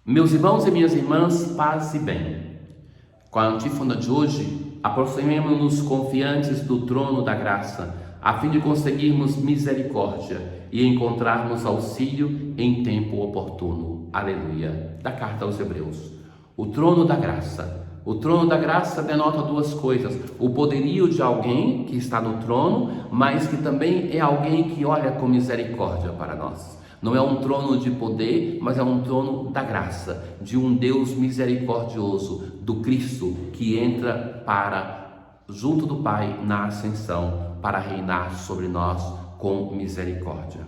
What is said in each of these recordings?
Meus irmãos e minhas irmãs, paz e bem. Com a antífona de hoje, aproximemo-nos confiantes do trono da graça, a fim de conseguirmos misericórdia e encontrarmos auxílio em tempo oportuno. Aleluia. Da carta aos Hebreus. O trono da graça. O trono da graça denota duas coisas: o poderio de alguém que está no trono, mas que também é alguém que olha com misericórdia para nós. Não é um trono de poder, mas é um trono da graça, de um Deus misericordioso, do Cristo que entra junto do Pai na ascensão, para reinar sobre nós com misericórdia.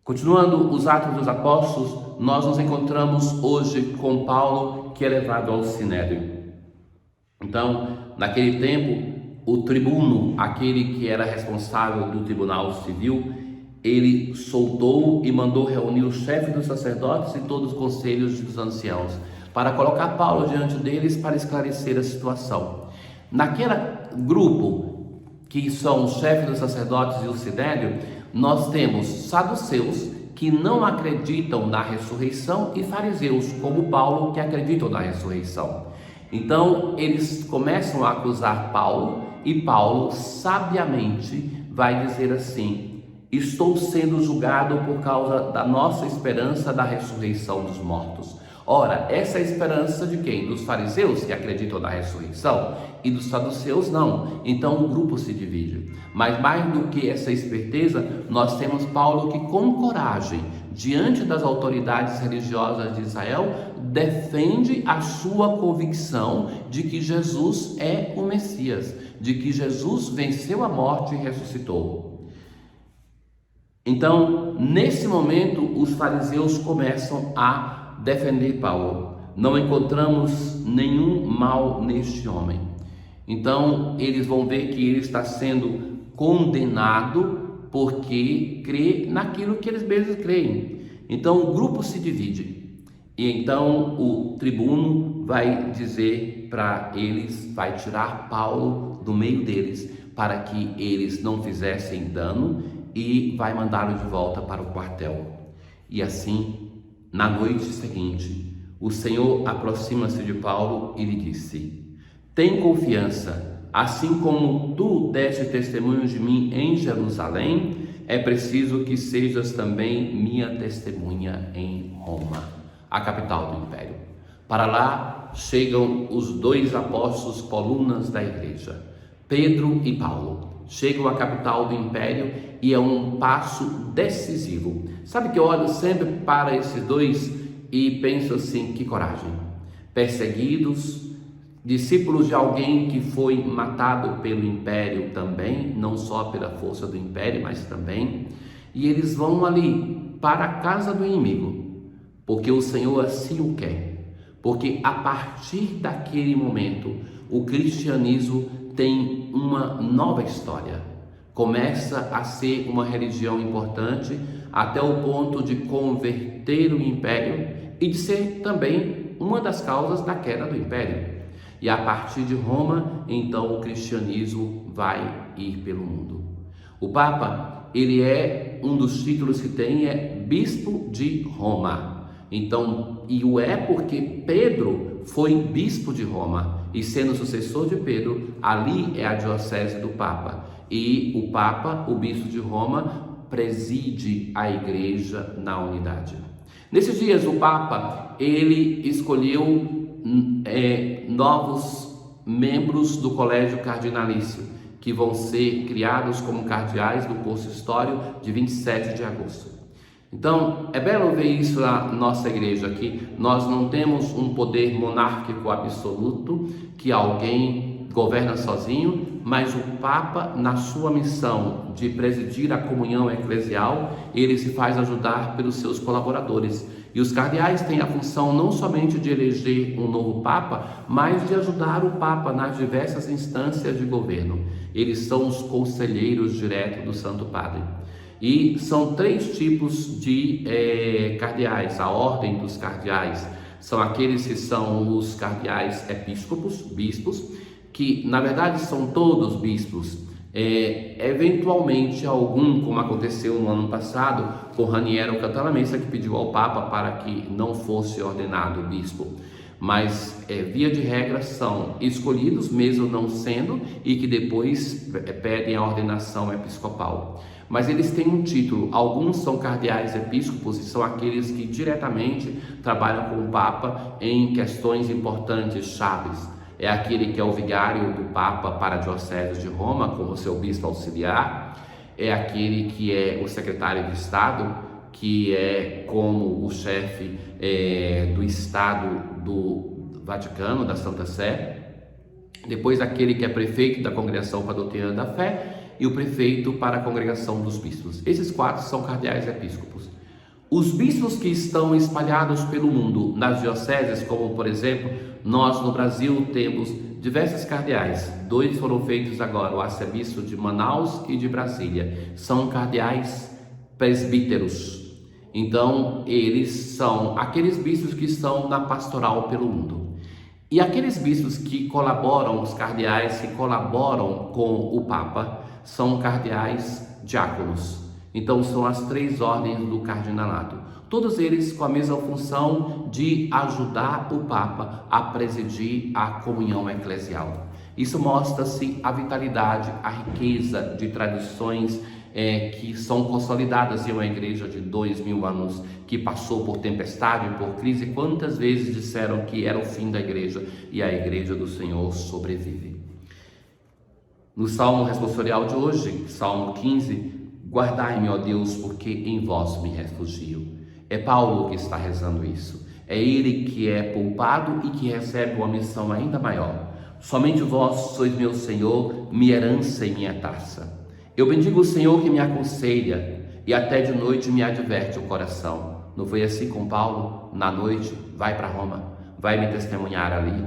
Continuando os Atos dos Apóstolos, nós nos encontramos hoje com Paulo, que é levado ao Sinédrio. Então, naquele tempo, o tribuno, aquele que era responsável do tribunal civil, ele soltou e mandou reunir os chefes dos sacerdotes e todos os conselhos dos anciãos, para colocar Paulo diante deles para esclarecer a situação. Naquele grupo, que são os chefes dos sacerdotes e o Sinédrio, nós temos saduceus, que não acreditam na ressurreição, e fariseus, como Paulo, que acreditam na ressurreição. Então, eles começam a acusar Paulo, e Paulo, sabiamente, vai dizer assim: estou sendo julgado por causa da nossa esperança da ressurreição dos mortos. Ora, essa é a esperança de quem? Dos fariseus, que acreditam na ressurreição, e dos saduceus não. Então o grupo se divide. Mas mais do que essa esperteza, nós temos Paulo que, com coragem, diante das autoridades religiosas de Israel, defende a sua convicção de que Jesus é o Messias, de que Jesus venceu a morte e ressuscitou. Então, nesse momento, os fariseus começam a defender Paulo. Não encontramos nenhum mal neste homem. Então, eles vão ver que ele está sendo condenado porque crê naquilo que eles mesmos creem. Então, o grupo se divide. E então, o tribuno vai dizer para eles, vai tirar Paulo do meio deles, para que eles não fizessem dano, e vai mandá-lo de volta para o quartel. E assim, na noite seguinte, o Senhor aproxima-se de Paulo e lhe disse: tem confiança, assim como tu deste testemunho de mim em Jerusalém, é preciso que sejas também minha testemunha em Roma, a capital do império. Para lá chegam os dois apóstolos colunas da igreja, Pedro e Paulo. Chegam à capital do império e é um passo decisivo. Sabe que eu olho sempre para esses dois e penso assim: que coragem! Perseguidos, discípulos de alguém que foi matado pelo império também, não só pela força do império, mas também. E eles vão ali para a casa do inimigo, porque o Senhor assim o quer. Porque a partir daquele momento, o cristianismo tem uma nova história. Começa a ser uma religião importante, até o ponto de converter o império e de ser também uma das causas da queda do império. E a partir de Roma, então, o cristianismo vai ir pelo mundo. O Papa, ele é um dos títulos que tem, é Bispo de Roma. Então, e o é porque Pedro foi bispo de Roma, e sendo sucessor de Pedro, ali é a diocese do Papa. E o Papa, o bispo de Roma, preside a igreja na unidade. Nesses dias, o Papa, ele escolheu novos membros do colégio cardinalício, que vão ser criados como cardeais no consistório de 27 de agosto. Então, é belo ver isso na nossa igreja aqui. Nós não temos um poder monárquico absoluto, que alguém governa sozinho, mas o Papa, na sua missão de presidir a comunhão eclesial, ele se faz ajudar pelos seus colaboradores. E os cardeais têm a função não somente de eleger um novo Papa, mas de ajudar o Papa nas diversas instâncias de governo. Eles são os conselheiros diretos do Santo Padre. E são três tipos de cardeais. A ordem dos cardeais são aqueles que são os cardeais episcopos, bispos, que na verdade são todos bispos, Eventualmente algum, como aconteceu no ano passado com Raniero Cantalamessa, que pediu ao Papa para que não fosse ordenado bispo, mas via de regra são escolhidos mesmo não sendo e que depois pedem a ordenação episcopal. Mas eles têm um título, alguns são cardeais episcopos e são aqueles que diretamente trabalham com o Papa em questões importantes, chaves. É aquele que é o vigário do Papa para a Diocese de Roma, como seu bispo auxiliar. É aquele que é o secretário de Estado, que é como o chefe do Estado do Vaticano, da Santa Sé. Depois aquele que é prefeito da Congregação para a Doutrina da Fé e o prefeito para a Congregação dos Bispos. Esses 4 são cardeais episcopos. Os bispos que estão espalhados pelo mundo nas dioceses, como por exemplo, nós no Brasil temos diversos cardeais. 2 foram feitos agora, o arcebispo de Manaus e de Brasília. São cardeais presbíteros. Então, eles são aqueles bispos que estão na pastoral pelo mundo. E aqueles bispos que colaboram, os cardeais que colaboram com o Papa, são cardeais diáconos. Então são as 3 ordens do cardinalato, todos eles com a mesma função de ajudar o Papa a presidir a comunhão eclesial. Isso mostra-se a vitalidade, a riqueza de tradições que são consolidadas em uma igreja de 2000 anos, que passou por tempestade, por crise. Quantas vezes disseram que era o fim da igreja e a igreja do Senhor sobrevive. No Salmo responsorial de hoje, Salmo 15, guardai-me, ó Deus, porque em vós me refugio. É Paulo que está rezando isso. É ele que é poupado e que recebe uma missão ainda maior. Somente vós sois meu Senhor, minha herança e minha taça. Eu bendigo o Senhor que me aconselha e até de noite me adverte o coração. Não foi assim com Paulo? Na noite, vai para Roma, vai me testemunhar ali.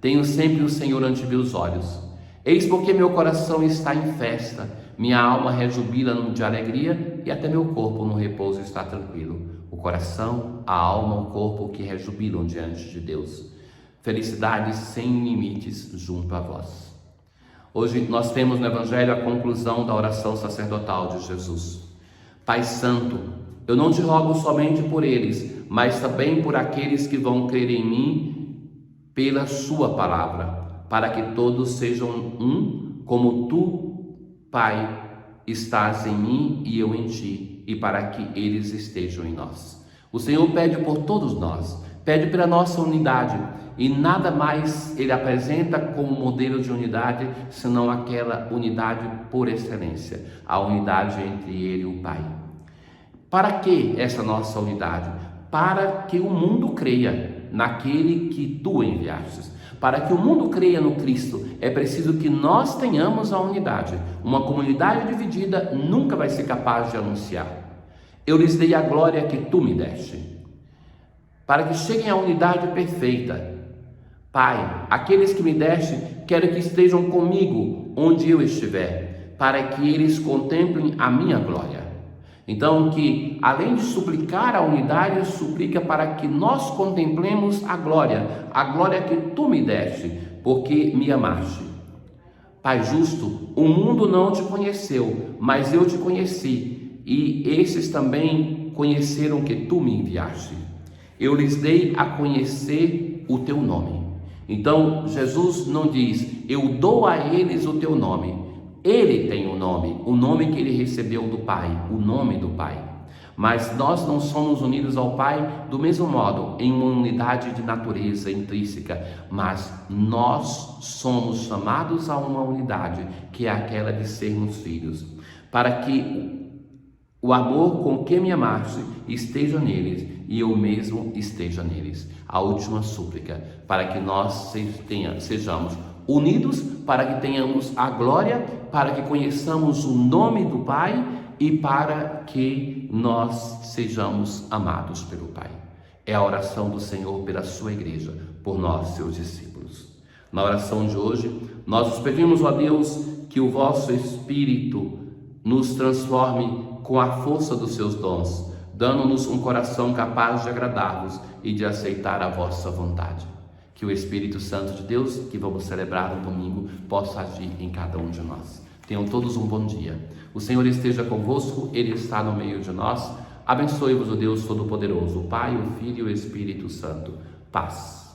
Tenho sempre o Senhor ante meus olhos. Eis porque meu coração está em festa, minha alma rejubila de alegria e até meu corpo no repouso está tranquilo. O coração, a alma, o corpo que rejubilam diante de Deus. Felicidades sem limites junto a vós. Hoje nós temos no Evangelho a conclusão da oração sacerdotal de Jesus. Pai Santo, eu não te rogo somente por eles, mas também por aqueles que vão crer em mim pela sua palavra, para que todos sejam um, como tu, Pai, estás em mim e eu em ti, e para que eles estejam em nós. O Senhor pede por todos nós, pede pela nossa unidade, e nada mais ele apresenta como modelo de unidade, senão aquela unidade por excelência, a unidade entre ele e o Pai. Para que essa nossa unidade? Para que o mundo creia naquele que tu enviastes. Para que o mundo creia no Cristo, é preciso que nós tenhamos a unidade. Uma comunidade dividida nunca vai ser capaz de anunciar. Eu lhes dei a glória que tu me deste, para que cheguem à unidade perfeita. Pai, aqueles que me deste, quero que estejam comigo onde eu estiver, para que eles contemplem a minha glória. Então, que além de suplicar a unidade, suplica para que nós contemplemos a glória que tu me deste, porque me amaste. Pai justo, o mundo não te conheceu, mas eu te conheci, e esses também conheceram que tu me enviaste. Eu lhes dei a conhecer o teu nome. Então, Jesus não diz, eu dou a eles o teu nome. Ele tem o nome que ele recebeu do Pai, o nome do Pai. Mas nós não somos unidos ao Pai do mesmo modo, em uma unidade de natureza intrínseca, mas nós somos chamados a uma unidade, que é aquela de sermos filhos, para que o amor com que me amaste esteja neles e eu mesmo esteja neles. A última súplica, para que nós sejamos unidos, para que tenhamos a glória, para que conheçamos o nome do Pai e para que nós sejamos amados pelo Pai. É a oração do Senhor pela sua igreja, por nós, seus discípulos. Na oração de hoje, nós os pedimos, ó Deus, que o vosso Espírito nos transforme com a força dos seus dons, dando-nos um coração capaz de agradar-vos e de aceitar a vossa vontade. Que o Espírito Santo de Deus, que vamos celebrar no domingo, possa agir em cada um de nós. Tenham todos um bom dia. O Senhor esteja convosco, Ele está no meio de nós. Abençoe-vos o Deus Todo-Poderoso, o Pai, o Filho e o Espírito Santo. Paz.